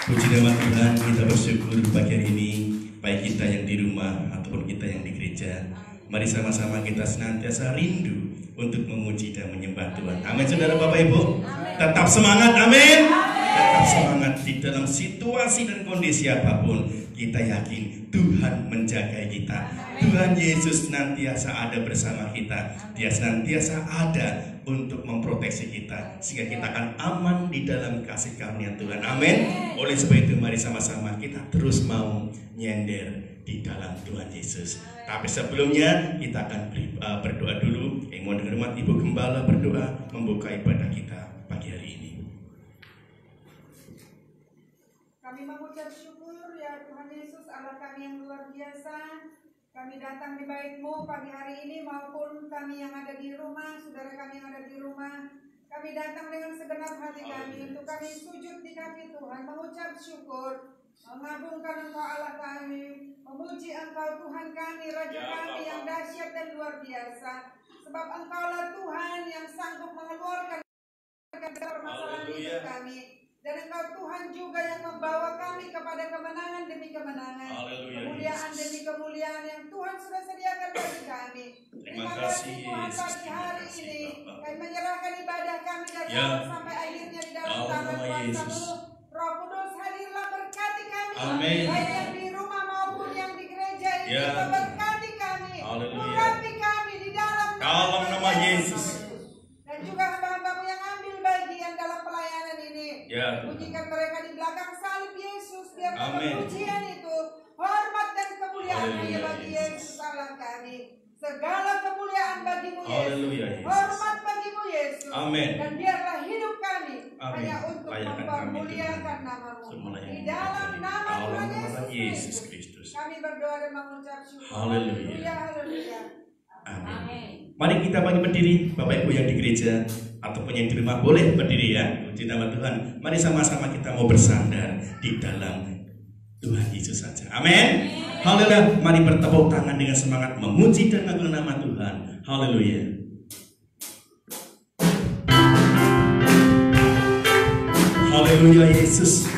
Puji nama Tuhan, kita bersyukur pagi hari ini, baik kita yang di rumah ataupun kita yang di gereja. Mari sama-sama kita senantiasa rindu untuk memuji dan menyembah Tuhan. Amin, saudara Bapak Ibu. Tetap semangat, amin. Tetap semangat di dalam situasi dan kondisi apapun. Kita yakin Tuhan menjaga kita. Tuhan Yesus senantiasa ada bersama kita. Dia senantiasa ada untuk memproteksi kita, sehingga kita akan aman di dalam kasih karunia Tuhan. Amin. Oleh sebab itu mari sama-sama kita terus mau nyender di dalam Tuhan Yesus. Tapi sebelumnya kita akan berdoa dulu. Mohon hormat Ibu Gembala berdoa membuka ibadah kita pagi hari ini. Kami mengucap syukur ya Tuhan Yesus, Allah kami yang luar biasa. Kami datang di bait-Mu pagi hari ini, maupun kami yang ada di rumah, saudara kami yang ada di rumah. Kami datang dengan segenap hati kami untuk kami sujud di kaki Tuhan, mengucap syukur, mengagungkan Engkau Allah kami, memuji Engkau Tuhan kami, Raja kami yang dahsyat dan luar biasa. Sebab Engkaulah Tuhan yang sanggup mengeluarkan permasalahan hidup kami. Dan Engkau Tuhan juga yang membawa kami kepada kemenangan demi kemenangan, kemuliaan demi kemuliaan yang Tuhan sudah sediakan bagi kami. Terima kasih Tuhan pagi hari ini. Kami menyerahkan ibadah kami dari awal sampai akhirnya di dalam tangan kuasa-Mu. Roh Kudus hadirlah, berkati kami, baik yang di rumah maupun yang di gereja ini. Berkati kami, urapi kami di dalam nama Yesus. Dan juga hamba-hamba-Mu yang ambil bagian dalam pelayanan ini, pujikan mereka di belakang salib Yesus, biar pujian itu hormat dan kemuliaan hanya bagi Yesus Allah kami. Segala kemuliaan bagi-Mu Yesus, hormat bagi-Mu Yesus, dan biarlah hidup kami hanya untuk mempermuliakan nama-Mu. Di dalam nama Tuhan Yesus Kristus kami berdoa dan mengucap syukur. Haleluya, haleluya. Amin. Mari kita berdiri, Bapak Ibu yang di gereja ataupun yang di rumah boleh berdiri ya. Puji nama Tuhan. Mari sama-sama kita mau bersandar di dalam Tuhan Yesus saja. Amin. Haleluya. Mari bertepuk tangan dengan semangat memuji dan mengagungkan nama Tuhan. Haleluya. Haleluya Yesus.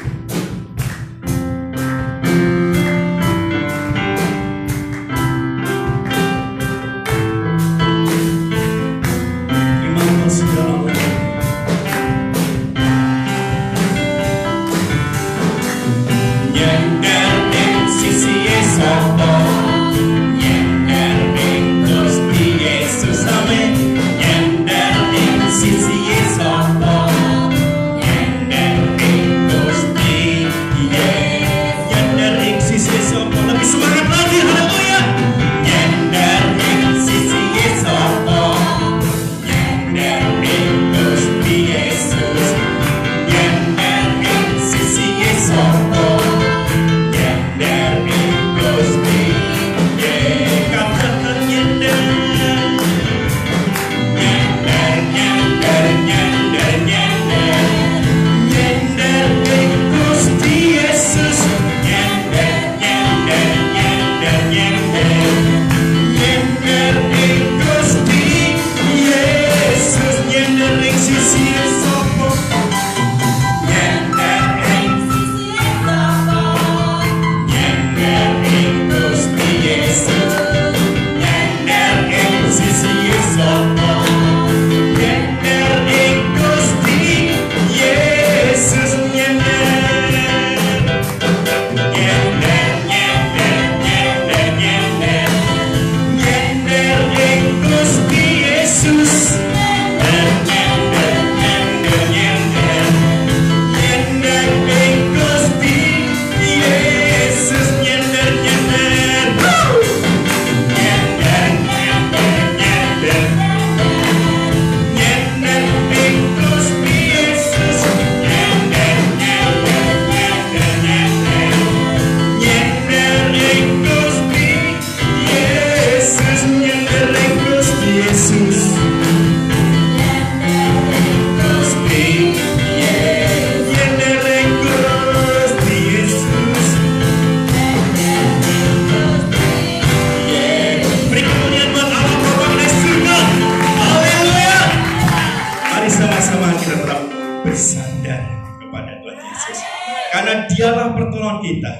Karena dialah pertolongan kita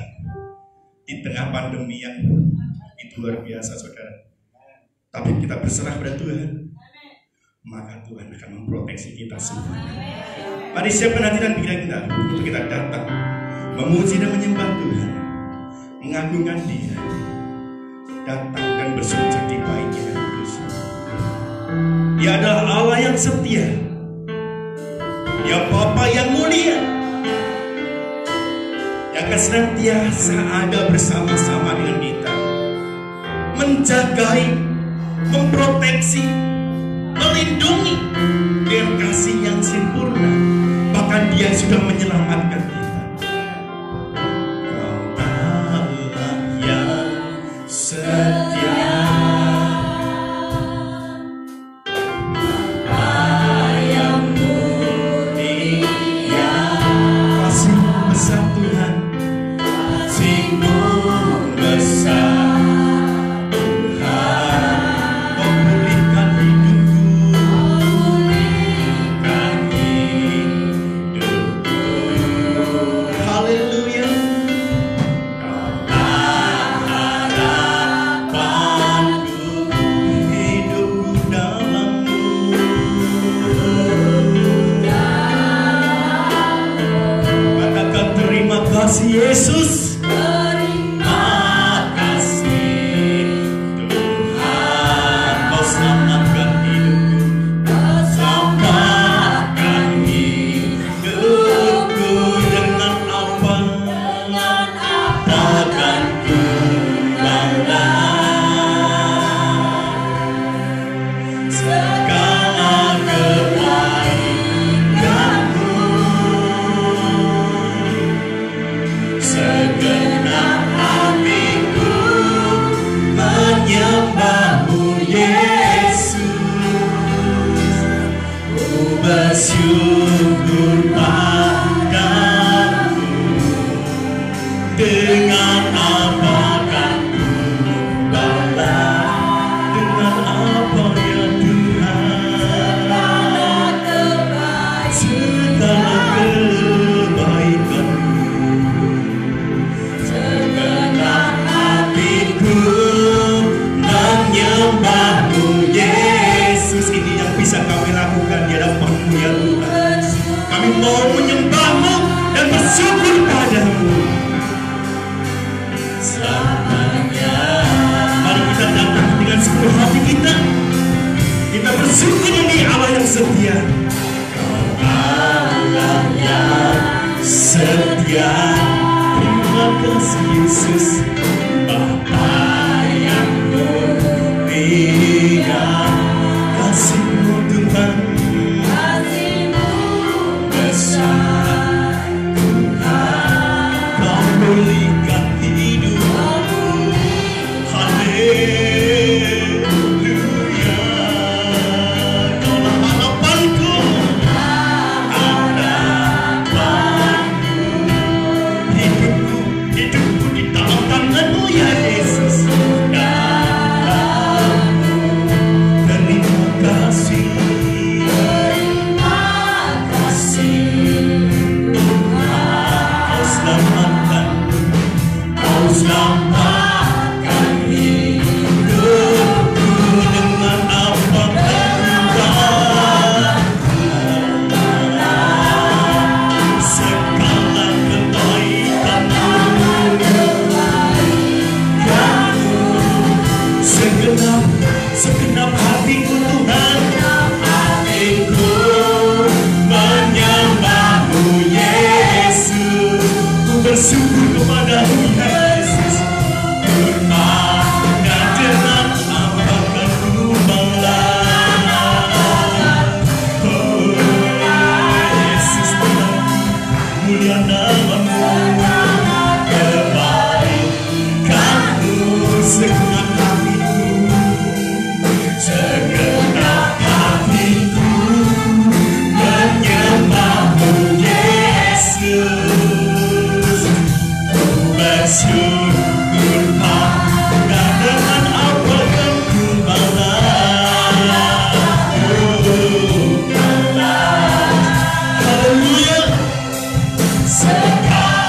di tengah pandemi yang itu luar biasa, saudara. Tapi kita berserah pada Tuhan, maka Tuhan akan memproteksi kita semua. Mari siapkan hati dan pikiran kita untuk kita datang memuji dan menyembah Tuhan, mengagungkan Dia, datang dan bersujud di bait-Nya yang kudus. Dia adalah Allah yang setia, Dia Bapa yang mulia, yang akan senantiasa ada bersama-sama dengan kita, menjagai, memproteksi, melindungi dengan kasih yang sempurna. Bahkan Dia sudah menyelamatkan kita. Kau Allah yang setia, Allah yang mulia. Kasih-Mu besar Tuhan, kasih-Mu besar. Yesus, terima kasih Tuhan, Kau selamatkan hidupku, Kau selamatkan hidupku. Dengan apa akan ku balas segala kebaikan-Mu. Segenap hatiku menyembah-Mu Yesus, ku bersyukur padamu. Dengan apa kan ku balas, dengan apa ya Tuhan, segala kebaikan-Mu. Menyembah-Mu Yesus, ini yang bisa kami lakukan di hadapan-Mu ya Tuhan. Kami mau menyembah-Mu dan bersyukur padamu selamanya. Mari kita datang dengan seluruh hati kita, kita bersyukur ini Allah yang setia. Kau Allah yang setia, terima kasih Yesus, Bapa yang mulia. Kasih-Mu Tuhan, kasih-Mu besar Tuhan. Kau pulihkan hidupku, haleluya. Kaulah harapanku, harapanku. Hidupku di dalam tangan-Mu ya Yesus. Selamatkan hidupku, dengan apa segala kebaikan-Mu, segenap hatiku Tuhan, hatiku menyembah-Mu Yesus, ku bersyukur kepada-Mu Yesus. Dengan apa kan ku balas, oh Yesus Tuhan, mulia nama-Mu, kebaikan-Mu, segenap hatiku, segenap hatiku menyembah-Mu Yesus, ku bersyukur pada dengan apa kan ku balas, oh balas, haleluya. Sekarang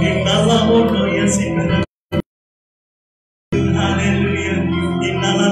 Innala ono ya sikara. Haleluya. Innala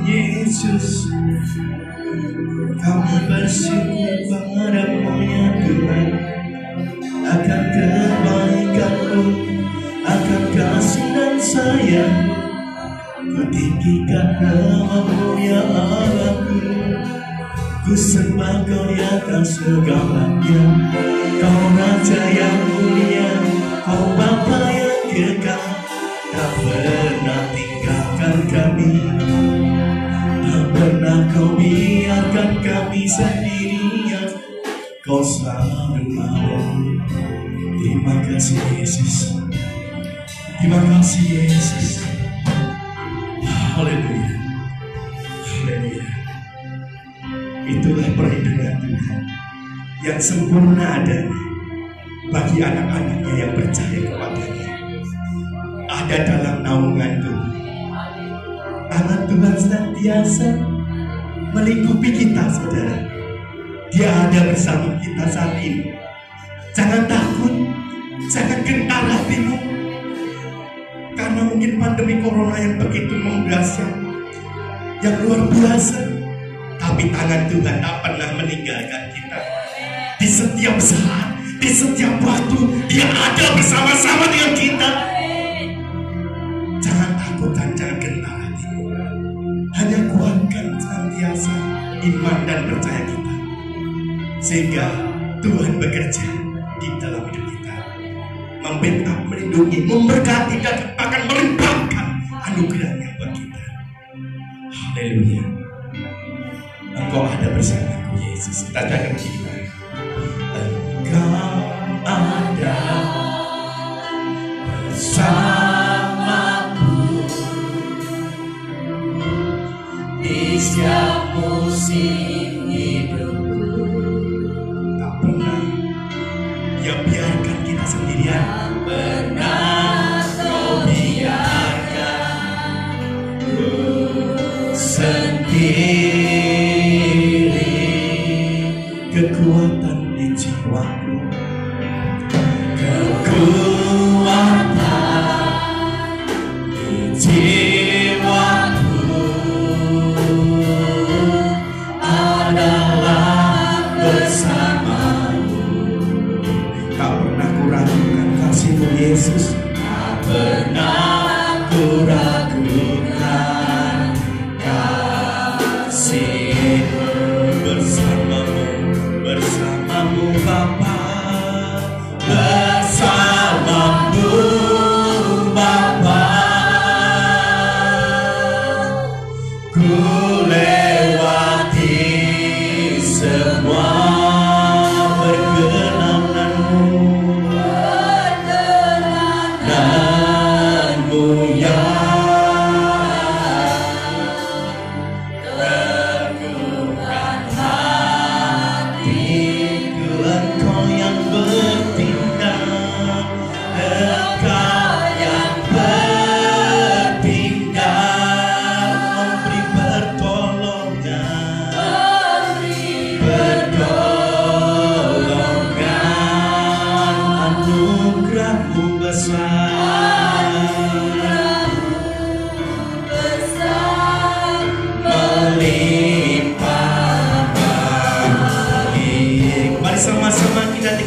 Yesus, kami bersyukur padamu ya Tuhan, akan kebaikan-Mu, akan kasih dan sayang. Ku tinggikan nama-Mu ya Allahku, ku sembah Kau di atas segalanya. Kau Raja yang mulia, Kau Bapa yang kekal, tak pernah tinggalkan kami. Pernah Kau biarkan kami sendirian, Kau selalu ada. Terima kasih Yesus, terima kasih Yesus. Haleluya, haleluya. Itulah perlindungan Tuhan yang sempurna adanya bagi anak-anaknya yang percaya kepadanya. Ada dalam naungan Tuhan. Anak Tuhan senantiasa melingkupi kita, saudara. Dia ada bersama kita saat ini. Jangan takut, jangan gentar hatimu, karena mungkin pandemi corona yang begitu mendahsyat, yang luar biasa. Tapi tangan Tuhan tak pernah meninggalkan kita. Di setiap saat, di setiap waktu, Dia ada bersama-sama dengan kita. Jangan takut dan jangan gentar. Hanya kuatkan senantiasa iman dan percaya kita, sehingga Tuhan bekerja di dalam hidup kita, membackup, melindungi, memberkati, dan akan melimpahkan anugerahnya buat kita. Haleluya. Engkau ada bersamaku Yesus. Kita jangan kita. Engkau ada bersamaku di setiap musim hidupku. Tak pernah Dia biarkan kita sendirian. Tak pernah Kau biarkan ku sendiri. Kekuatan di jiwaku, kekuatan di jiwaku bersamamu. Tak pernah ku ragukan kasih-Mu Yesus. Tak pernah ku ragukan kasih-Mu. Bersamamu, bersamamu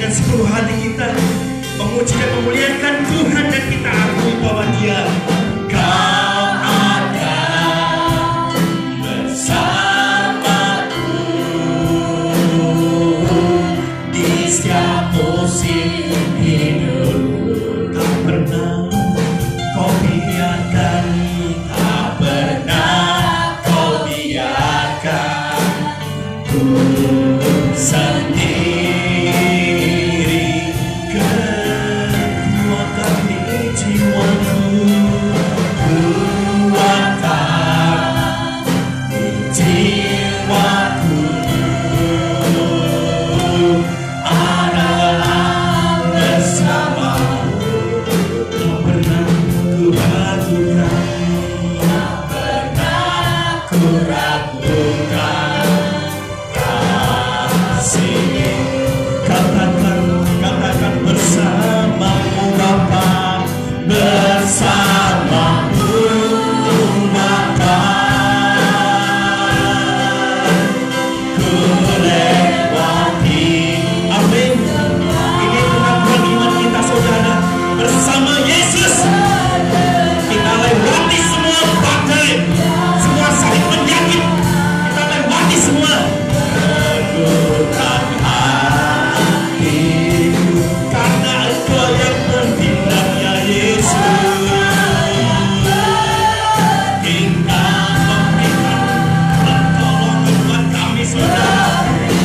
dengan seluruh hati kita memuji dan memuliakan Tuhan, dan kita akui bahwa Dia Kau ada bersamaku di setiap musim hidupku. Tak pernah Kau biarkan, tak pernah Kau biarkan ku sendiri. Kekuatan di jiwaku, kekuatan di jiwaku adalah bersamamu. Tak pernah ku ragukan, tak pernah ku ragukan kasih. Katakan bersamamu Bapa, bersamamu Bapa, ku lewati. Amin. Ini pengakuan iman kita saudara. Bersama Yesus kita lewati semua badai, semua sakit penyakit, kita lewati semua. Teguhkan hatiku karena Engkau yang bertindak, ya Yesus. Engkau memberikan pertolongan buat kami saudara.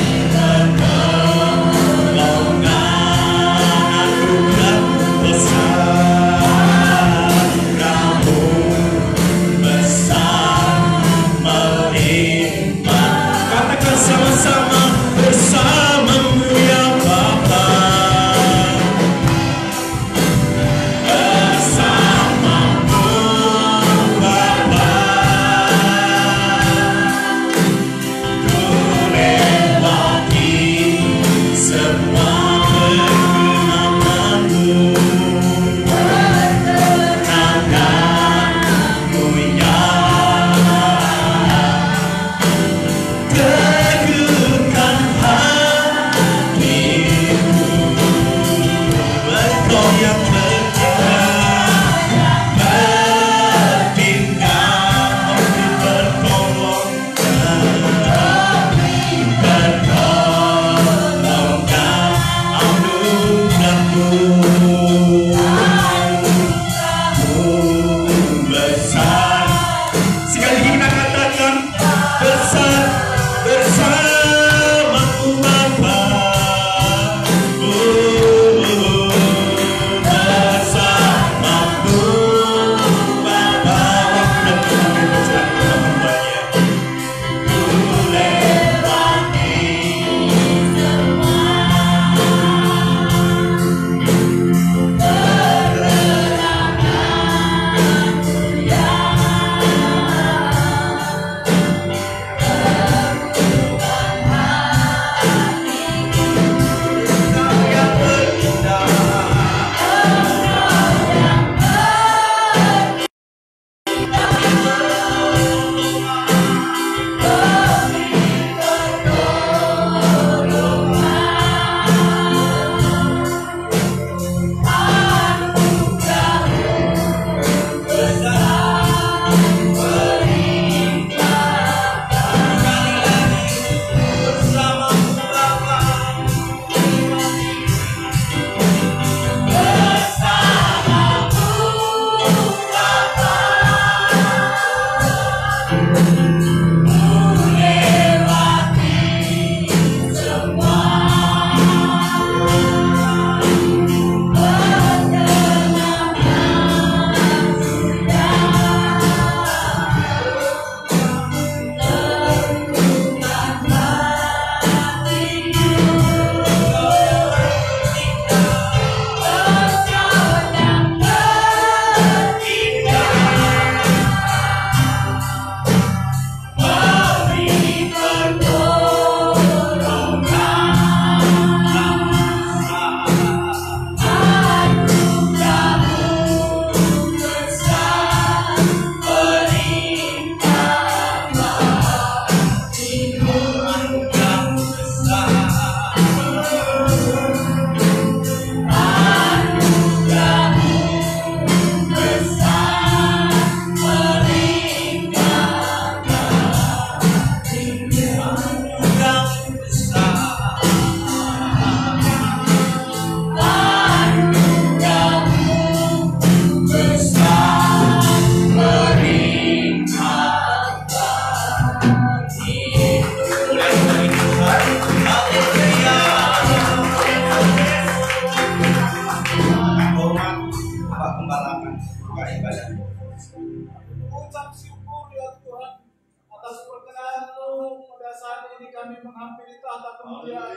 kami menghampiri tahta kemuliaan.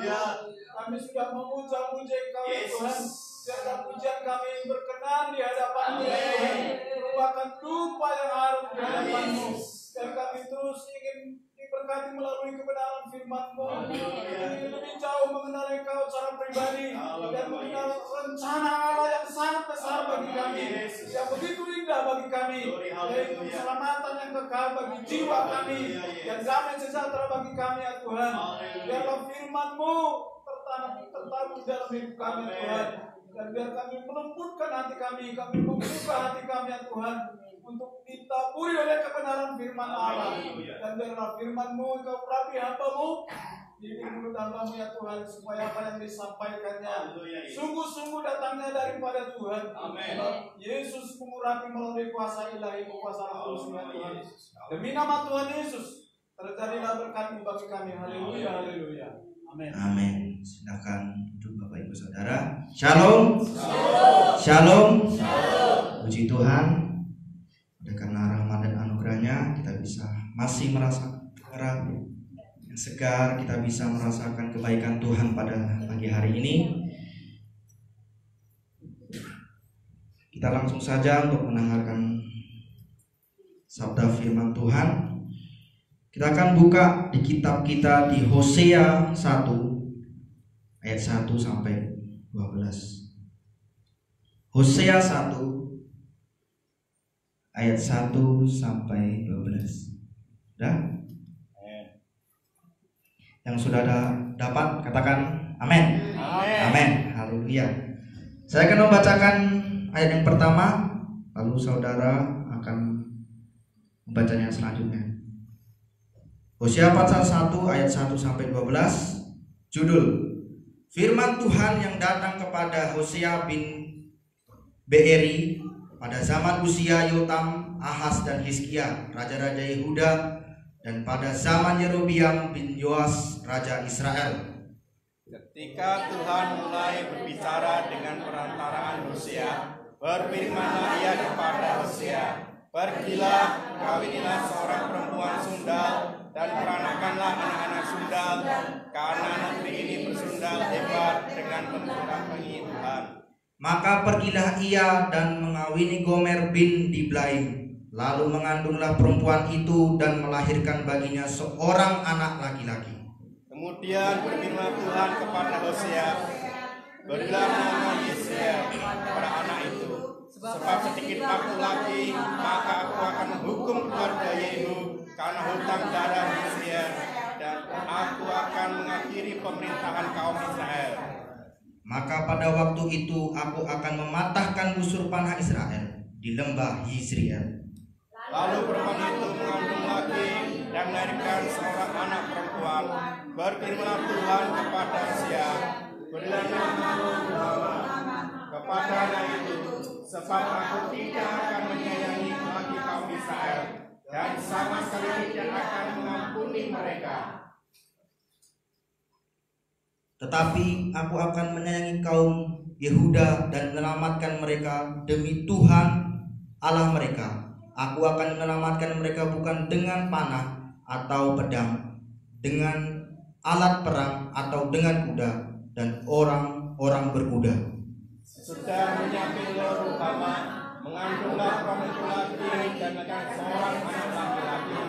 Kami sudah memuja-muja Engkau ya Tuhan. Biarlah pujian kami berkenan di hadapan-Mu ya Tuhan. Merupakan dupa yang harum di hadapan-Mu. Dan kami terus ingin diberkati melalui kebenaran firman-Mu. Ingin lebih jauh mengenal Engkau secara pribadi dan mengenal rencana Allah yang sangat besar bagi kami, yang begitu indah bagi kami, yaitu keselamatan yang kekal bagi jiwa kami dan damai sejahtera bagi kami ya Tuhan. Biarlah firman-Mu tertanam dalam hidup kami ya Tuhan, dan biar kami melembutkan hati kami membuka hati kami ya Tuhan, untuk ditaburi oleh kebenaran firman Allah. Dan biarlah firman-Mu Engkau urapi hamba-Mu di mulut hamba-Mu ya Tuhan, supaya apa yang disampaikannya sungguh-sungguh datangnya daripada Tuhan. Sebab Yesus mengurapi melalui kuasa ilahi, kuasa Roh Kudus ya Tuhan. Demi nama Tuhan Yesus terjadilah berkat bagi kami. Haleluya, haleluya. Amin. Amin. Silakan duduk Bapak Ibu Saudara. Shalom. Shalom. Puji Tuhan. Karena rahmat dan anugerahnya kita bisa masih merasakan udara yang segar, kita bisa merasakan kebaikan Tuhan pada pagi hari ini. Kita langsung saja untuk mendengarkan sabda firman Tuhan. Kita akan buka di kitab kita di Hosea 1 ayat 1 sampai 12. Hosea 1 ayat 1 sampai 12. Sudah? Yang sudah dapat katakan amin. Amin. Haleluya. Saya akan membacakan ayat yang pertama, lalu saudara akan membacanya selanjutnya. Hosea pasal 1 ayat 1 sampai 12. Judul: Firman Tuhan yang datang kepada Hosea bin Beeri pada zaman usia Yotam, Ahaz dan Hizkia, raja-raja Yehuda, dan pada zaman Yerobiam bin Yoas, raja Israel. Ketika Tuhan mulai berbicara dengan perantaraan Hosea, berfirmanlah ia kepada Hosea, "Pergilah, kawinilah seorang perempuan sundal, dan peranakanlah anak-anak sundal, karena negeri ini bersundal hebat dengan membenci Tuhan." Maka pergilah ia dan mengawini Gomer bin Diblaim. Lalu mengandunglah perempuan itu dan melahirkan baginya seorang anak laki-laki. Kemudian berfirman Tuhan kepada Hosea, "Berilah nama Yesreel pada anak itu, sebab sedikit waktu lagi maka aku akan menghukum keluarga Yehu karena hutang darah Yesreel, dan aku akan mengakhiri pemerintahan kaum Israel. Maka pada waktu itu aku akan mematahkan busur panah Israel di lembah Yisrael." Lalu perempuan itu mengandung lagi dan melahirkan seorang anak perempuan. Berfirmanlah Tuhan kepada Hosea, "Berilah nama kepada anak itu, sebab aku tidak akan menyayangi lagi kaum Israel, dan sama sekali tidak akan mengampuni mereka. Tetapi aku akan menyayangi kaum Yehuda dan menyelamatkan mereka demi Tuhan Allah mereka. Aku akan menyelamatkan mereka bukan dengan panah atau pedang, dengan alat perang atau dengan kuda dan orang-orang berkuda." Sudah menyakiti Ruhama, mengandunglah perempuan laki dan seorang anak laki-laki.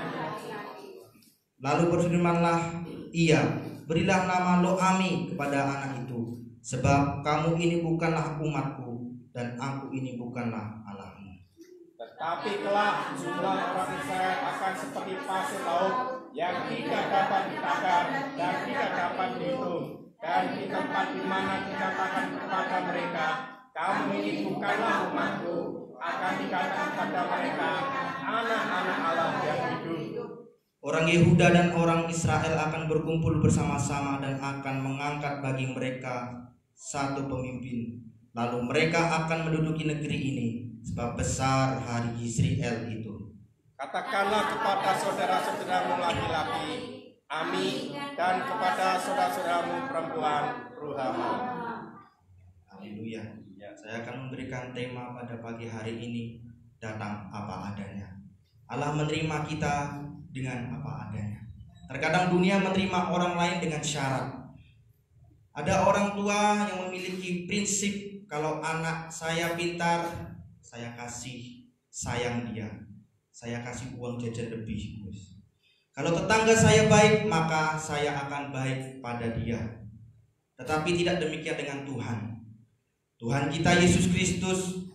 Lalu berfirmanlah ia, "Berilah nama Loami kepada anak itu, sebab kamu ini bukanlah umatku dan aku ini bukanlah Allahmu." Tetapi kelak jumlah orang Israel akan seperti pasir laut yang tidak dapat ditakar dan tidak dapat dihitung. Dan di tempat di mana dikatakan kepada mereka, "Kamu ini bukanlah umatku," akan dikatakan kepada mereka, "Anak-anak Allah yang hidup." Orang Yehuda dan orang Israel akan berkumpul bersama-sama dan akan mengangkat bagi mereka satu pemimpin. Lalu mereka akan menduduki negeri ini, sebab besar hari Yisrael itu. Katakanlah kepada saudara-saudaramu laki-laki, "Ami," dan kepada saudara-saudaramu perempuan, "Ruhama." Haleluya. Saya akan memberikan tema pada pagi hari ini, datang apa adanya. Allah menerima kita dengan apa adanya. Terkadang dunia menerima orang lain dengan syarat. Ada orang tua yang memiliki prinsip, kalau anak saya pintar, saya kasih sayang dia, saya kasih uang jajan lebih. Kalau tetangga saya baik, maka saya akan baik pada dia. Tetapi tidak demikian dengan Tuhan. Tuhan kita Yesus Kristus,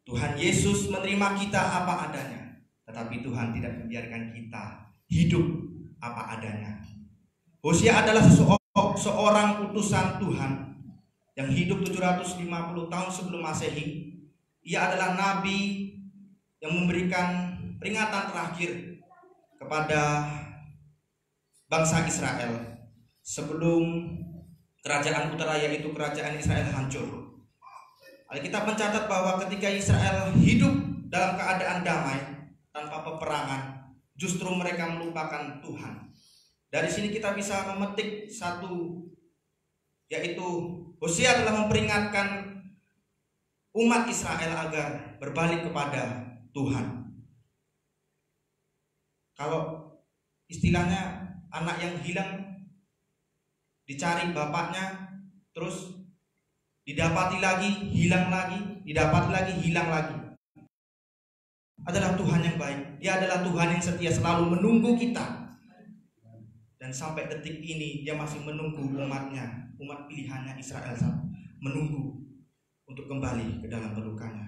Tuhan Yesus menerima kita apa adanya. Tetapi Tuhan tidak membiarkan kita hidup apa adanya. Hosea adalah seorang utusan Tuhan yang hidup 750 tahun sebelum Masehi. Ia adalah nabi yang memberikan peringatan terakhir kepada bangsa Israel sebelum kerajaan utara, yaitu kerajaan Israel, hancur. Alkitab mencatat bahwa ketika Israel hidup dalam keadaan damai tanpa peperangan, justru mereka melupakan Tuhan. Dari sini kita bisa memetik satu, yaitu Hosea telah memperingatkan umat Israel agar berbalik kepada Tuhan. Kalau istilahnya anak yang hilang dicari bapaknya, terus didapati lagi, hilang lagi, didapati lagi, hilang lagi. Adalah Tuhan yang baik. Dia adalah Tuhan yang setia, selalu menunggu kita. Dan sampai detik ini dia masih menunggu umatnya, umat pilihannya Israel, menunggu untuk kembali ke dalam pelukannya.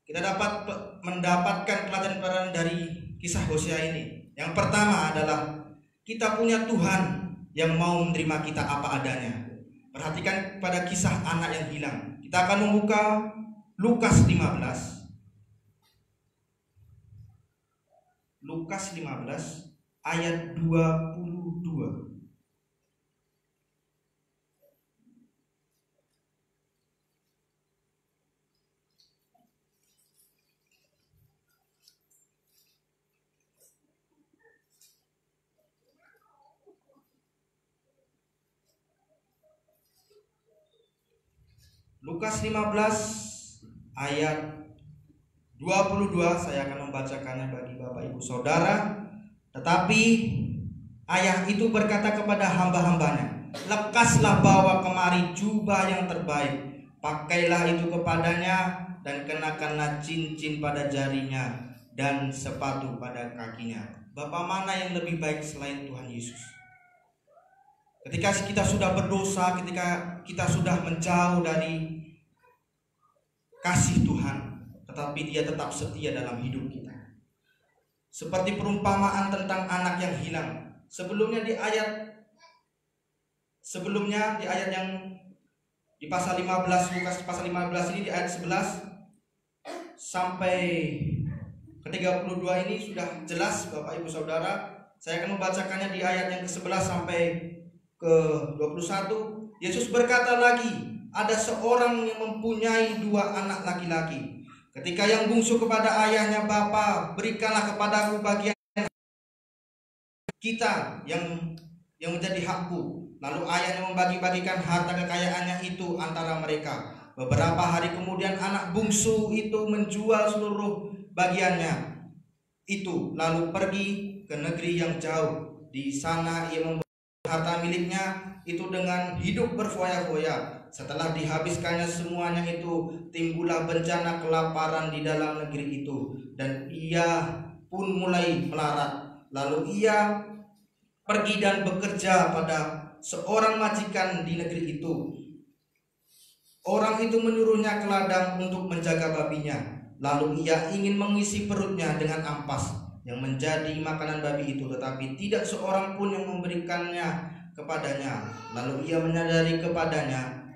Kita dapat mendapatkan pelajaran dari kisah Hosea ini. Yang pertama adalah kita punya Tuhan yang mau menerima kita apa adanya. Perhatikan pada kisah anak yang hilang. Kita akan membuka Lukas 15. Lukas 15 ayat 22. Lukas 15 ayat 22, saya akan membacakannya bagi Bapak Ibu Saudara. Tetapi ayah itu berkata kepada hamba-hambanya, lekaslah bawa kemari jubah yang terbaik, pakailah itu kepadanya, dan kenakanlah cincin pada jarinya dan sepatu pada kakinya. Bapak mana yang lebih baik selain Tuhan Yesus? Ketika kita sudah berdosa, ketika kita sudah menjauh dari kasih Tuhan, tetapi Dia tetap setia dalam hidup kita. Seperti perumpamaan tentang anak yang hilang. Sebelumnya di ayat yang di pasal 15, Lukas pasal 15 ini, di ayat 11 sampai ke 32 ini sudah jelas Bapak Ibu Saudara. Saya akan membacakannya di ayat yang ke-11 sampai ke 21. Yesus berkata lagi, ada seorang yang mempunyai 2 anak laki-laki. Ketika yang bungsu kepada ayahnya, Bapa, berikanlah kepadaku bagian kita yang menjadi hakku. Lalu ayahnya membagi-bagikan harta kekayaannya itu antara mereka. Beberapa hari kemudian anak bungsu itu menjual seluruh bagiannya itu, lalu pergi ke negeri yang jauh. Di sana ia membawa harta miliknya itu dengan hidup berfoya-foya. Setelah dihabiskannya semuanya itu, timbullah bencana kelaparan di dalam negeri itu, dan ia pun mulai melarat. Lalu ia pergi dan bekerja pada seorang majikan di negeri itu. Orang itu menyuruhnya ke ladang untuk menjaga babinya. Lalu ia ingin mengisi perutnya dengan ampas yang menjadi makanan babi itu, tetapi tidak seorang pun yang memberikannya kepadanya. Lalu ia menyadari keadaannya,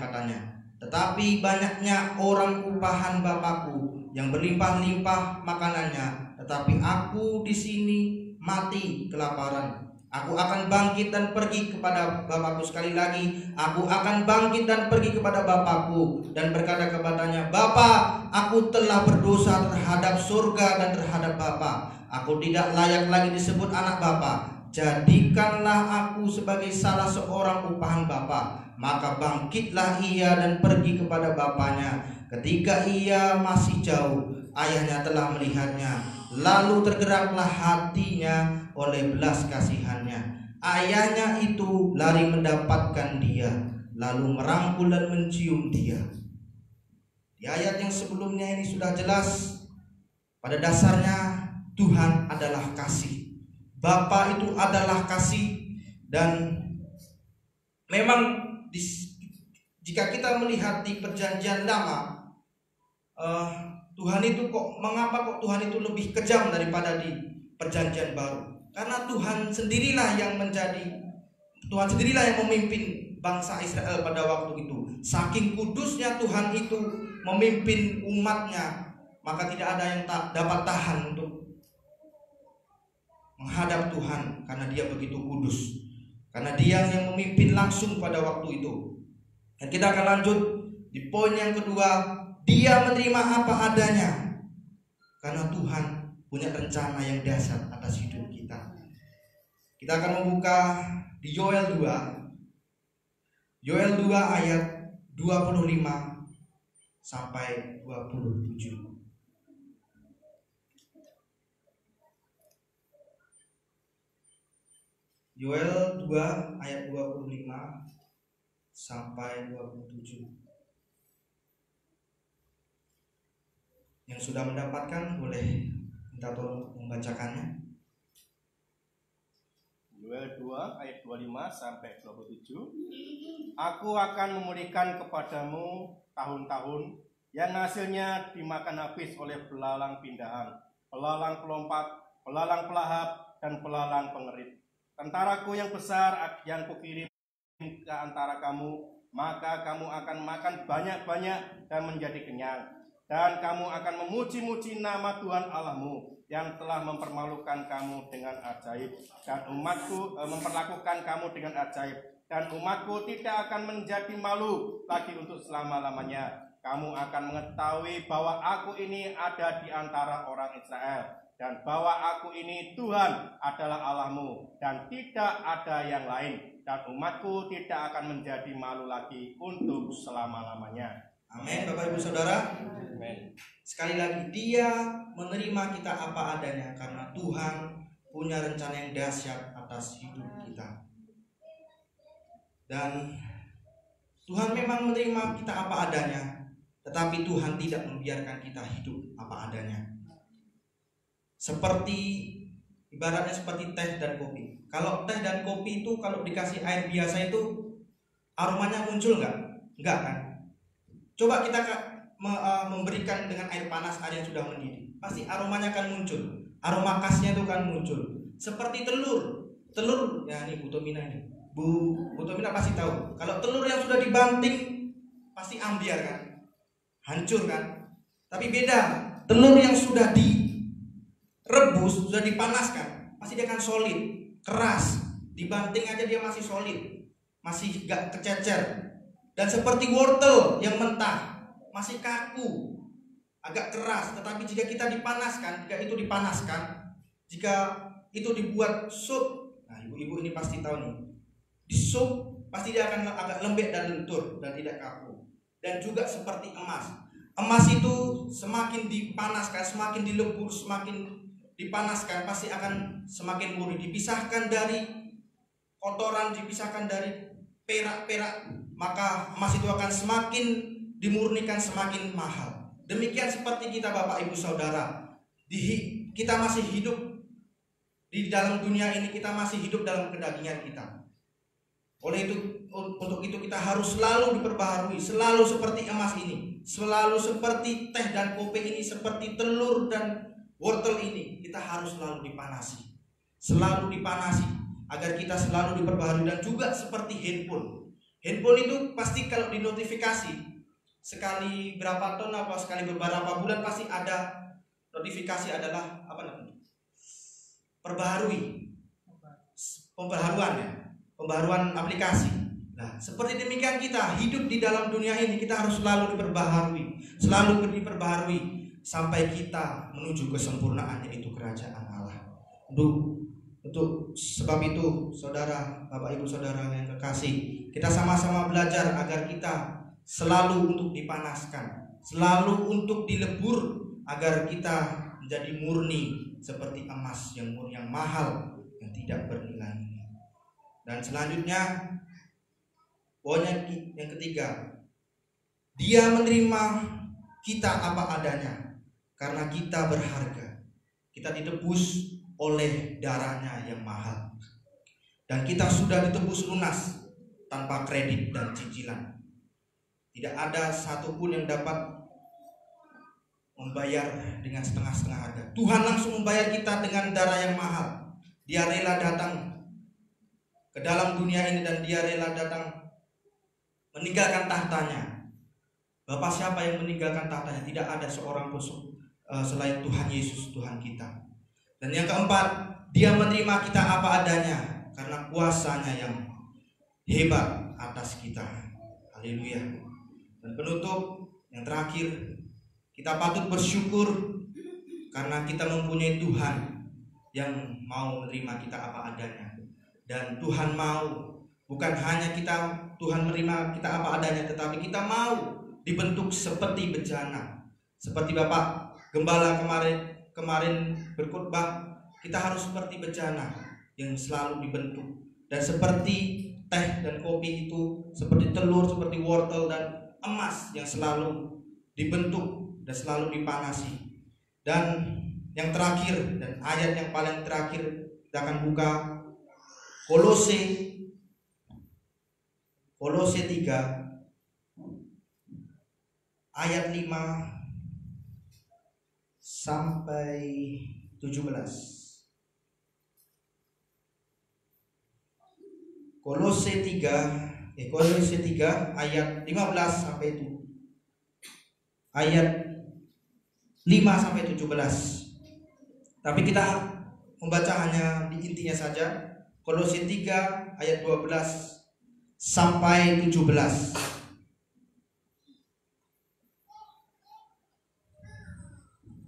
katanya, tetapi banyaknya orang upahan Bapakku yang berlimpah-limpah makanannya, tetapi aku di sini mati kelaparan. Aku akan bangkit dan pergi kepada Bapakku. Sekali lagi, aku akan bangkit dan pergi kepada Bapakku dan berkata kepadanya, Bapa, aku telah berdosa terhadap surga dan terhadap Bapa. Aku tidak layak lagi disebut anak Bapa. Jadikanlah aku sebagai salah seorang upahan Bapa. Maka bangkitlah ia dan pergi kepada bapaknya. Ketika ia masih jauh, ayahnya telah melihatnya. lalu tergeraklah hatinya oleh belas kasihannya. Ayahnya itu lari mendapatkan dia, lalu merangkul dan mencium dia. Di ayat yang sebelumnya ini sudah jelas, pada dasarnya Tuhan adalah kasih. Bapa itu adalah kasih. Dan memang jika kita melihat di perjanjian lama, Tuhan itu mengapa kok Tuhan itu lebih kejam daripada di perjanjian baru? Karena Tuhan sendirilah yang memimpin bangsa Israel pada waktu itu. Saking kudusnya Tuhan itu memimpin umatnya, maka tidak ada yang dapat tahan untuk menghadap Tuhan, karena dia begitu kudus. Karena dia yang memimpin langsung pada waktu itu. Dan kita akan lanjut di poin yang kedua, dia menerima apa adanya. Karena Tuhan punya rencana yang dahsyat atas hidup kita. Kita akan membuka di Yoel 2. Yoel 2 ayat 25 sampai 27. Yoel 2 ayat 25 sampai 27. Yang sudah mendapatkan boleh minta tolong membacakannya. Yoel 2 ayat 25 sampai 27. Aku akan memulihkan kepadamu tahun-tahun yang hasilnya dimakan habis oleh belalang pindahan, belalang pelompat, belalang pelahap, dan belalang pengerit. Tentaraku yang besar yang kukirim ke antara kamu, maka kamu akan makan banyak-banyak dan menjadi kenyang. Dan kamu akan memuji-muji nama Tuhan Allahmu yang telah mempermalukan kamu dengan ajaib, dan umatku memperlakukan kamu dengan ajaib. Dan umatku tidak akan menjadi malu lagi untuk selama-lamanya. Kamu akan mengetahui bahwa aku ini ada di antara orang Israel, dan bahwa aku ini Tuhan adalah Allahmu, dan tidak ada yang lain. Dan umatku tidak akan menjadi malu lagi untuk selama-lamanya. Amin. Bapak Ibu Saudara, Amin. sekali lagi, dia menerima kita apa adanya karena Tuhan punya rencana yang dahsyat atas hidup kita. Dan Tuhan memang menerima kita apa adanya, tetapi Tuhan tidak membiarkan kita hidup apa adanya. Seperti ibaratnya seperti teh dan kopi. Kalau teh dan kopi itu kalau dikasih air biasa itu aromanya muncul nggak? Nggak kan? Coba kita memberikan dengan air panas, air yang sudah mendidih, pasti aromanya akan muncul. Aroma khasnya itu kan muncul. Seperti telur ya, ini Bu Tomina ini. Bu Tomina pasti tahu. Kalau telur yang sudah dibanting pasti ambiar kan? Hancur kan? Tapi beda, telur yang sudah direbus, sudah dipanaskan, pasti dia akan solid, keras. Dibanting aja dia masih solid, masih gak kececer. Dan seperti wortel yang mentah, masih kaku, agak keras. Tetapi jika kita dipanaskan, jika itu dibuat sup, nah ibu-ibu ini pasti tahu nih, di sup pasti dia akan agak lembek dan lentur dan tidak kaku. Dan juga seperti emas. Emas itu semakin dipanaskan, semakin dilebur, semakin dipanaskan, pasti akan semakin murni. Dipisahkan dari kotoran, dipisahkan dari perak-perak, maka emas itu akan semakin dimurnikan, semakin mahal. Demikian seperti kita Bapak Ibu Saudara, kita masih hidup di dalam dunia ini, kita masih hidup dalam kedagingan kita. Oleh itu, untuk itu kita harus selalu diperbaharui, selalu seperti emas ini, selalu seperti teh dan kopi ini, seperti telur dan wortel ini, kita harus selalu dipanasi, agar kita selalu diperbaharui. Dan juga seperti handphone itu pasti kalau dinotifikasi sekali berapa tahun apa sekali beberapa bulan pasti ada notifikasi, adalah apa namanya, pembaharuan aplikasi. Nah, seperti demikian kita hidup di dalam dunia ini, kita harus selalu diperbaharui sampai kita menuju kesempurnaan, yaitu kerajaan Allah. Untuk sebab itu, saudara, Bapak Ibu Saudara yang kekasih, kita sama-sama belajar agar kita selalu untuk dipanaskan, selalu untuk dilebur, agar kita menjadi murni seperti emas yang murni, yang mahal, yang tidak bernilai. Dan selanjutnya poin yang ketiga, Dia menerima kita apa adanya karena kita berharga. Kita ditebus oleh darahnya yang mahal, dan kita sudah ditebus lunas tanpa kredit dan cicilan. Tidak ada satupun yang dapat membayar dengan setengah-setengah harga. Tuhan langsung membayar kita dengan darah yang mahal. Dia rela datang ke dalam dunia ini, dan Dia rela datang meninggalkan tahtanya. Bapak siapa yang meninggalkan tahtanya? Tidak ada seorang pun selain Tuhan Yesus, Tuhan kita. Dan yang keempat, Dia menerima kita apa adanya karena kuasanya yang hebat atas kita. Haleluya. Dan penutup yang terakhir, kita patut bersyukur karena kita mempunyai Tuhan yang mau menerima kita apa adanya. Dan Tuhan mau bukan hanya Tuhan menerima kita apa adanya, tetapi kita mau dibentuk seperti bejana. Seperti Bapak Gembala kemarin berkhotbah, kita harus seperti bejana yang selalu dibentuk. Dan seperti teh dan kopi itu, seperti telur, seperti wortel dan emas yang selalu dibentuk dan selalu dipanasi. Dan yang terakhir, dan ayat yang paling terakhir, kita akan buka Kolose 3 ayat 5 sampai 17. Kolose 3 ayat 15 sampai itu. Ayat 5 sampai 17. Tapi kita membaca hanya di intinya saja. Kolose 3 ayat 12 sampai 17.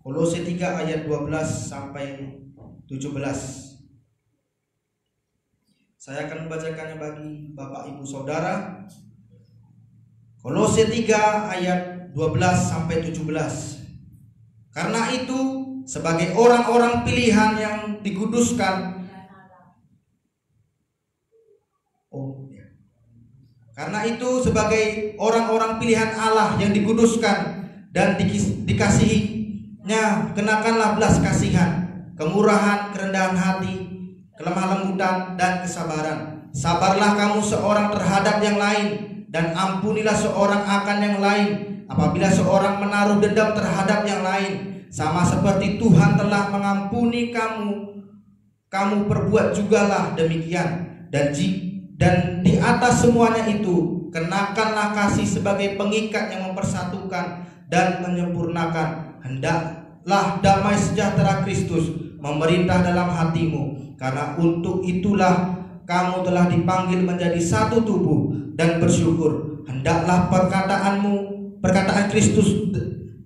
Kolose 3 ayat 12 sampai 17. Saya akan membacakannya bagi Bapak Ibu Saudara. Kolose 3 ayat 12 sampai 17. Karena itu, sebagai orang-orang pilihan yang dikuduskan, karena itu sebagai orang-orang pilihan Allah yang dikuduskan dan dikasihinya, kenakanlah belas kasihan, kemurahan, kerendahan hati, kelemah lembutan, dan kesabaran. Sabarlah kamu seorang terhadap yang lain, dan ampunilah seorang akan yang lain. Apabila seorang menaruh dendam terhadap yang lain, sama seperti Tuhan telah mengampuni kamu perbuat jugalah demikian. Dan di atas semuanya itu, kenakanlah kasih sebagai pengikat yang mempersatukan dan menyempurnakan. Hendaklah damai sejahtera Kristus memerintah dalam hatimu, karena untuk itulah kamu telah dipanggil menjadi satu tubuh, dan bersyukur. Hendaklah perkataan Kristus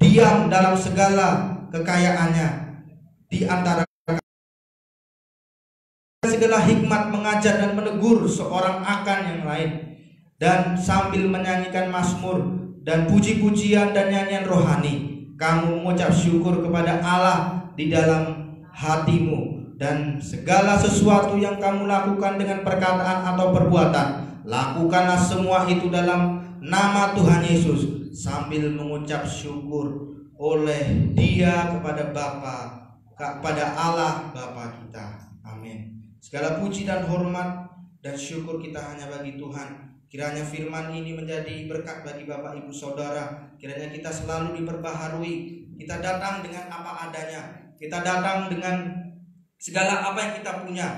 diam dalam segala kekayaannya di antara segala hikmat, mengajar dan menegur seorang akan yang lain, dan sambil menyanyikan mazmur dan puji-pujian dan nyanyian rohani, kamu mengucap syukur kepada Allah di dalam hatimu. Dan segala sesuatu yang kamu lakukan dengan perkataan atau perbuatan, lakukanlah semua itu dalam nama Tuhan Yesus, sambil mengucap syukur oleh Dia kepada Allah Bapa kita. Amin. Segala puji dan hormat dan syukur kita hanya bagi Tuhan. Kiranya firman ini menjadi berkat bagi Bapak Ibu Saudara. Kiranya kita selalu diperbaharui. Kita datang dengan apa adanya. Kita datang dengan segala apa yang kita punya.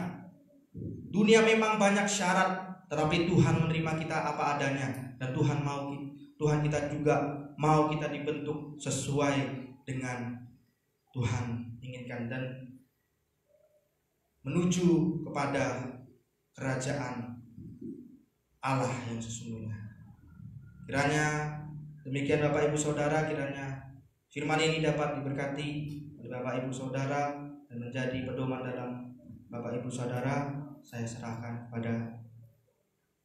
Dunia memang banyak syarat, tetapi Tuhan menerima kita apa adanya. Dan Tuhan kita juga mau kita dibentuk sesuai dengan Tuhan inginkan, dan menuju kepada kerajaan Allah yang sesungguhnya. Kiranya demikian Bapak Ibu Saudara, kiranya firman ini dapat diberkati oleh Bapak Ibu Saudara dan menjadi pedoman dalam Bapak Ibu Saudara. Saya serahkan kepada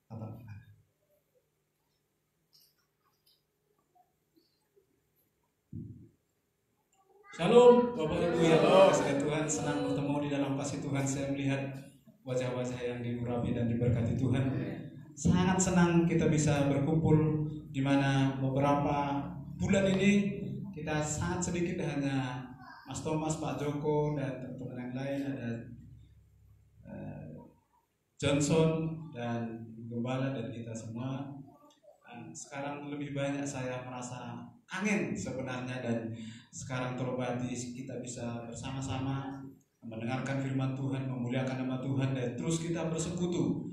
Bapak. Shalom Bapak Ibu yang dikasihi Tuhan, senang bertemu di dalam kasih Tuhan. Saya melihat wajah-wajah yang diurapi dan diberkati Tuhan. Sangat senang kita bisa berkumpul, di mana beberapa bulan ini kita sangat sedikit, hanya Mas Thomas, Pak Joko, dan teman-teman yang lain, ada Johnson dan Gembala dan kita semua. Sekarang lebih banyak saya merasa kangen sebenarnya, dan sekarang terobati kita bisa bersama-sama mendengarkan firman Tuhan, memuliakan nama Tuhan, dan terus kita bersekutu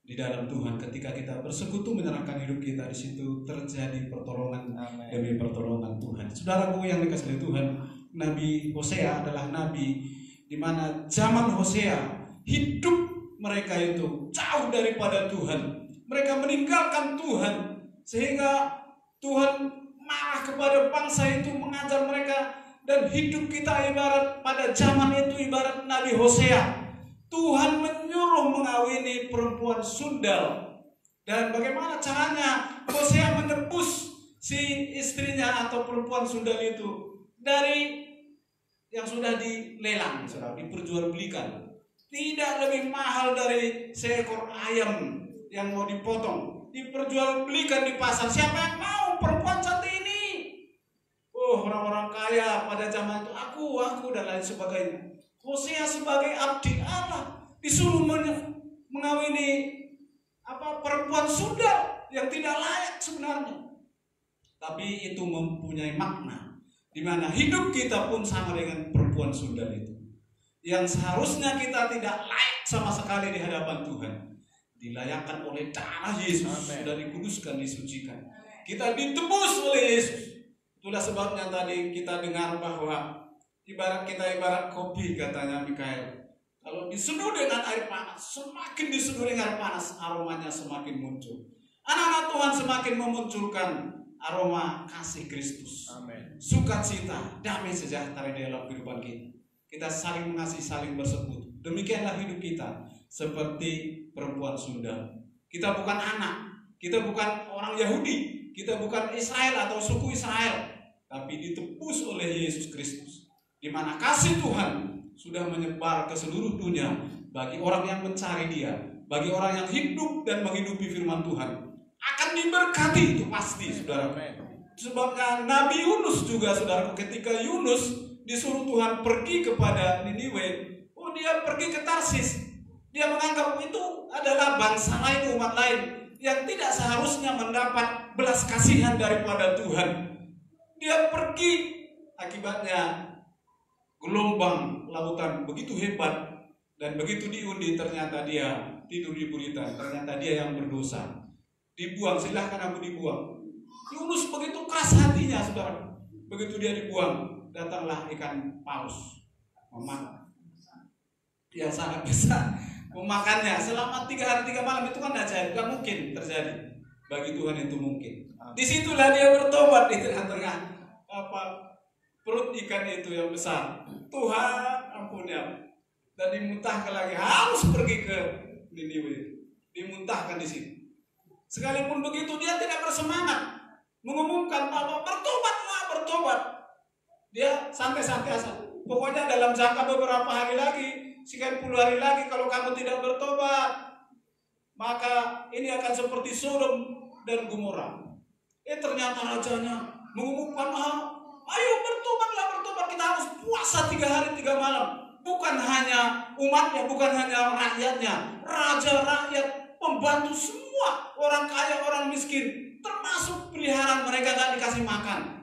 di dalam Tuhan. Ketika kita bersekutu menyerahkan hidup kita, di situ terjadi pertolongan demi pertolongan Tuhan. Saudaraku yang dikasihi Tuhan, Nabi Hosea adalah nabi di mana zaman Hosea hidup mereka itu jauh daripada Tuhan. Mereka meninggalkan Tuhan sehingga Tuhan marah kepada bangsa itu, mengajar mereka. Dan hidup kita ibarat pada zaman itu ibarat Nabi Hosea. Tuhan menyuruh mengawini perempuan sundal. Dan bagaimana caranya Hosea menebus si istrinya atau perempuan sundal itu dari yang sudah dilelang, sudah diperjualbelikan. Tidak lebih mahal dari seekor ayam yang mau dipotong, diperjualbelikan di pasar. Siapa yang mau perempuan cantik ini? Oh, orang-orang kaya pada zaman itu, aku dan lain sebagainya. Hosea sebagai abdi Allah disuruh mengawini perempuan sundal yang tidak layak sebenarnya. Tapi itu mempunyai makna, di mana hidup kita pun sama dengan perempuan sundal itu, yang seharusnya kita tidak layak sama sekali di hadapan Tuhan. Dilayakkan oleh darah Yesus, sudah dikuduskan, disucikan. Kita ditebus oleh Yesus. Itulah sebabnya tadi kita dengar bahwa ibarat kopi, katanya Mikael. Kalau diseduh dengan air panas, semakin diseduh dengan air panas, aromanya semakin muncul. Anak-anak Tuhan semakin memunculkan aroma kasih Kristus. Amin. Sukacita, damai sejahtera di dalam kehidupan kita. Kita saling mengasihi, saling bersekutu. Demikianlah hidup kita, seperti perempuan sundal. Kita bukan anak, kita bukan orang Yahudi, kita bukan Israel atau suku Israel, tapi ditebus oleh Yesus Kristus, di mana kasih Tuhan sudah menyebar ke seluruh dunia bagi orang yang mencari Dia, bagi orang yang hidup dan menghidupi firman Tuhan. Akan diberkati, itu pasti, saudara. Sebabnya Nabi Yunus juga, saudara, ketika Yunus disuruh Tuhan pergi kepada Niniwe, dia pergi ke Tarsis. Dia menganggap itu adalah bangsa lain, umat lain yang tidak seharusnya mendapat belas kasihan daripada Tuhan. Dia pergi, akibatnya gelombang lautan begitu hebat, dan begitu diundi ternyata dia tidur di buritan, ternyata dia yang berdosa. Dibuang, silahkan aku dibuang. Yunus begitu keras hatinya, saudara. Begitu dia dibuang, datanglah ikan paus memakan. Yang sangat besar, memakannya selama 3 hari 3 malam. Itu kan ajaib, gak mungkin terjadi. Bagi Tuhan itu mungkin. Disitulah dia bertobat di tengah-tengah perut ikan itu yang besar. Tuhan ampuni aku. Dan dimuntahkan lagi, harus pergi ke Niniwe. Dimuntahkan di sini. Sekalipun begitu dia tidak bersemangat mengumumkan bahwa bertobat. Dia santai-santai saja. Pokoknya dalam jangka beberapa hari lagi, sekian puluh hari lagi, kalau kamu tidak bertobat, maka ini akan seperti Sodom dan Gomora. Ternyata rajanya mengumumkan, ayo bertobat, kita harus puasa 3 hari 3 malam. Bukan hanya umatnya, bukan hanya rakyatnya, raja, rakyat, pembantu, semua, orang kaya, orang miskin, termasuk peliharaan mereka gak dikasih makan.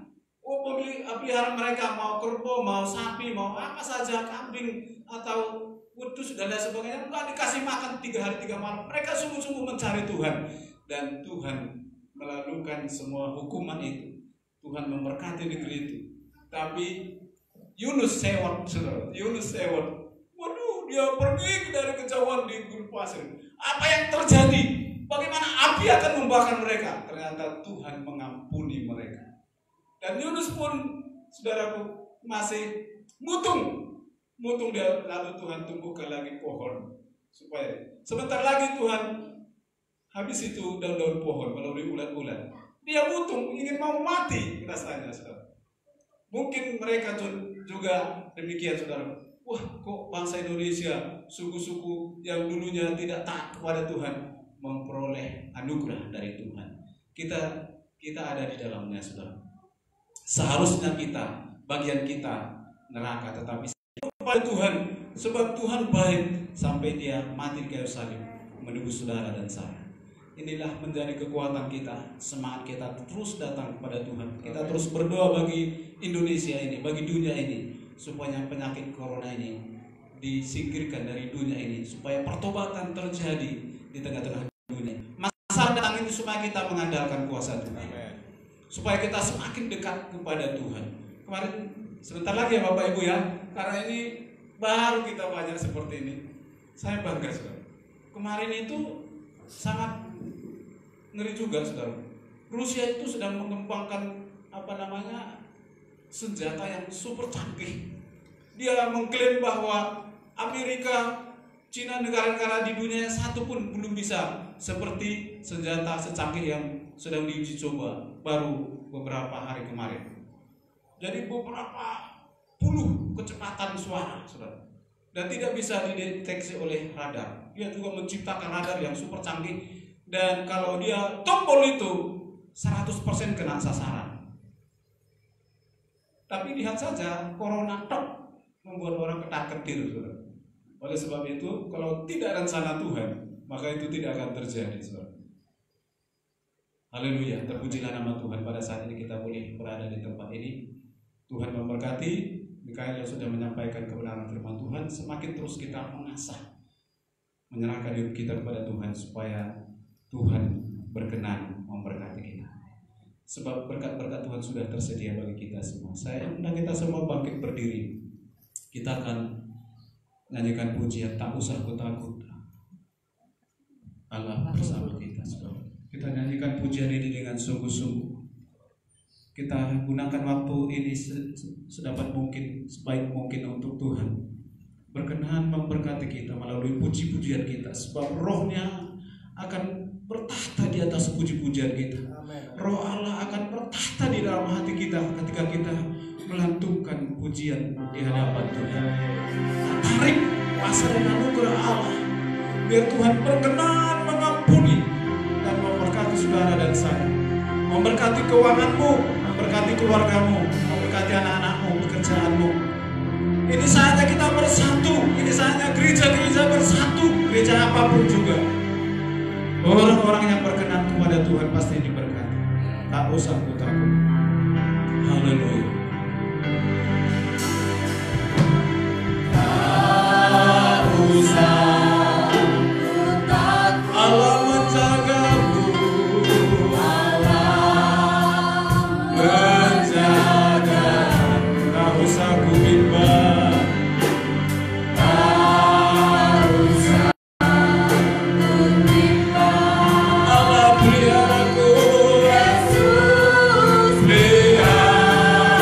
Peliharaan mereka mau kerbau, mau sapi, mau apa saja, kambing atau wedus dan lain sebagainya, nggak dikasih makan 3 hari 3 malam. Mereka sungguh-sungguh mencari Tuhan, dan Tuhan melalukan semua hukuman itu. Tuhan memberkati negeri itu. Tapi Yunus sewot. Waduh, dia pergi dari kejauhan di gurun pasir. Apa yang terjadi? Bagaimana api akan membakar mereka? Ternyata Tuhan mengampuni mereka. Dan Yunus pun, saudaraku, masih mutung dia. Lalu Tuhan tumbuhkan lagi pohon, supaya sebentar lagi Tuhan habis itu daun-daun pohon melalui ulat-ulat. Dia mutung, ingin mau mati rasanya, saudara. Mungkin mereka juga demikian saudara. Wah, kok bangsa Indonesia, suku-suku yang dulunya tidak taat kepada Tuhan memperoleh anugerah dari Tuhan. Kita ada di dalamnya saudara. Seharusnya bagian kita neraka, tetapi kepada Tuhan, sebab Tuhan baik sampai Dia mati di kayu salib menebus saudara dan saya. Inilah menjadi kekuatan kita, semangat kita terus datang kepada Tuhan. Kita terus berdoa bagi Indonesia ini, bagi dunia ini, supaya penyakit corona ini disingkirkan dari dunia ini, supaya pertobatan terjadi di tengah-tengah dunia. Masa datang ini supaya kita mengandalkan kuasa Tuhan, supaya kita semakin dekat kepada Tuhan. Kemarin sebentar lagi ya Bapak Ibu ya, karena ini baru kita belajar seperti ini. Saya bangga saudara. Kemarin itu sangat ngeri juga saudara. Rusia itu sedang mengembangkan senjata yang super canggih. Dia mengklaim bahwa Amerika, Cina, negara-negara di dunia satu pun belum bisa seperti senjata secanggih yang sedang diuji coba baru beberapa hari kemarin. Jadi beberapa puluh kecepatan suara saudara, dan tidak bisa dideteksi oleh radar. Dia juga menciptakan radar yang super canggih, dan kalau dia tombol itu 100% kena sasaran. Tapi lihat saja, corona tok membuat orang ketar-ketir saudara. Oleh sebab itu, kalau tidak rencana Tuhan, maka itu tidak akan terjadi saudara. Haleluya, terpujilah nama Tuhan. Pada saat ini kita boleh berada di tempat ini. Tuhan memberkati. Mikael yang sudah menyampaikan kebenaran firman Tuhan, semakin terus kita mengasah, menyerahkan diri kita kepada Tuhan, supaya Tuhan berkenan memberkati kita. Sebab berkat-berkat Tuhan sudah tersedia bagi kita semua. Saya undang kita semua bangkit berdiri. Kita akan nyanyikan pujian Tak Usah Ku Takut. Allah bersama kita. Kita nyanyikan pujian ini dengan sungguh-sungguh. Kita gunakan waktu ini sedapat mungkin, sebaik mungkin untuk Tuhan berkenan memberkati kita melalui puji-pujian kita, sebab rohnya akan bertahta di atas puji-pujian kita. Roh Allah akan bertahta di dalam hati kita ketika kita melantunkan pujian di hadapan Tuhan. Tarik kuasa dan anugerah Allah, biar Tuhan berkenan mengampuni dan memberkati saudara dan saya, memberkati keuanganmu, memberkati keluargamu, memberkati anak-anakmu, pekerjaanmu. Ini saatnya kita bersatu. Ini saatnya gereja-gereja bersatu, gereja apapun juga. Orang-orang yang berkenan kepada Tuhan pasti diberkati. Tak usah ku takut. Haleluya. Tak usah ku takut. Allah menjagaku. Menjaga, tak usah ku bimbang, tak usah ku bimbang. Allah peliharaku, Yesus pelihara.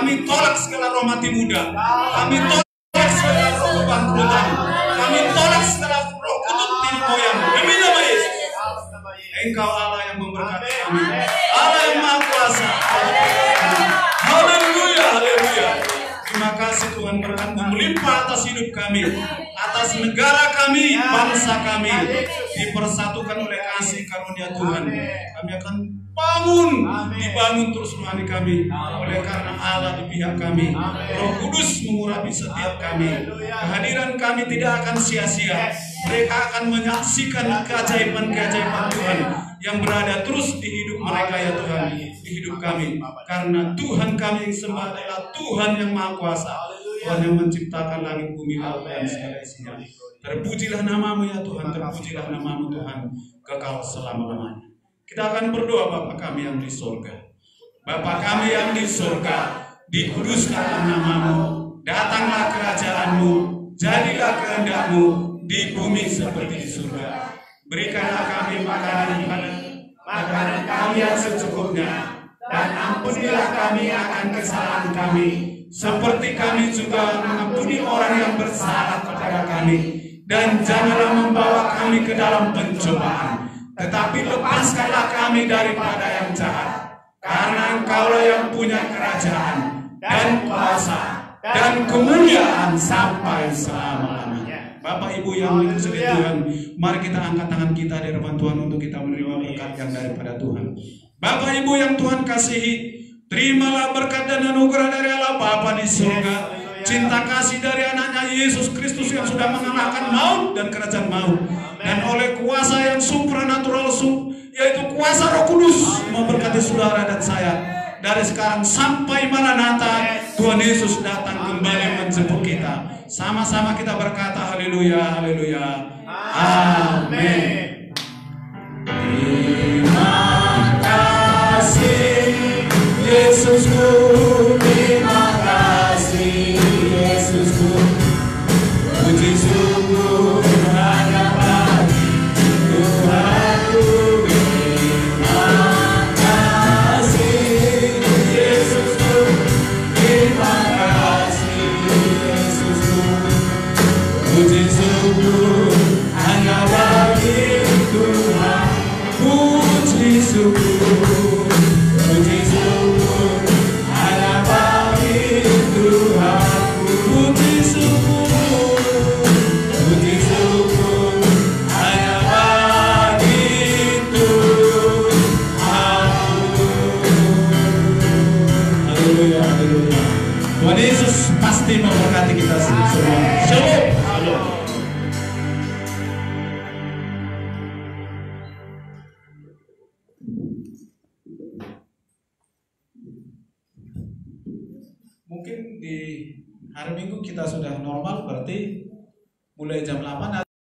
Kami tolak segala roh mati muda. Kami tolak segala roh kebangkrutan. Kami tolak segala roh kutub nenek moyang. Demi nama Yesus. Engkau Allah yang memberkati kami. Allah yang Maha Kuasa. Haleluya, haleluya. Terima kasih Tuhan, berkat-Mu melimpah atas hidup kami, atas negara kami, bangsa kami, dipersatukan oleh kasih karunia Tuhan. Kami akan dibangun terus rohani kami, oleh karena Allah di pihak kami. Roh Kudus mengurapi setiap kami. Kehadiran kami tidak akan sia-sia. Mereka akan menyaksikan keajaiban-keajaiban Tuhan yang berada terus di hidup mereka ya Tuhan, di hidup kami. Karena Tuhan kami yang sembah adalah Tuhan yang Maha Kuasa, Tuhan yang menciptakan langit, bumi, laut dan segala isinya. Terpujilah nama-Mu ya Tuhan, terpujilah nama-Mu Tuhan, kekal selama-lamanya. Kita akan berdoa Bapa kami yang di surga. Bapa kami yang di surga, dikuduskanlah nama-Mu, datanglah kerajaan-Mu, jadilah kehendak-Mu di bumi seperti di surga. Berikanlah kami makanan kami yang secukupnya, dan ampunilah kami akan kesalahan kami, seperti kami juga mengampuni orang yang bersalah kepada kami. Dan janganlah membawa kami ke dalam pencobaan, tetapi lepaskanlah kami daripada yang jahat. Karena Engkaulah yang punya kerajaan dan kuasa dan kemuliaan sampai selama-lamanya. Bapak Ibu yang dikasihi Tuhan, mari kita angkat tangan kita di hadapan Tuhan untuk kita menerima berkat yang daripada Tuhan. Bapak Ibu yang Tuhan kasihi, terimalah berkat dan anugerah dari Allah Bapa di surga, cinta kasih dari anaknya Yesus Kristus yang sudah mengalahkan maut dan kerajaan maut, dan oleh kuasa yang supranatural, yaitu kuasa Roh Kudus, memberkati saudara dan saya dari sekarang sampai Maranatha. Tuhan Yesus datang kembali menjemput kita. Sama-sama kita berkata haleluya, haleluya, amin. Terima kasih Yesusku, terima kasih Yesusku, puji syukur hanya bagi Tuhanku. Terima kasih Yesusku, terima kasih Yesusku, puji syukur hanya bagi Tuhan. Puji syukur, puji syukur hanya bagi Tuhan. Puji syukur, puji syukur hanya bagi Tuhan. Haleluya, haleluya. Tuhan Yesus pasti memberkati kita semua. Shalom. Halo. Mungkin di hari Minggu kita sudah normal, berarti mulai jam 8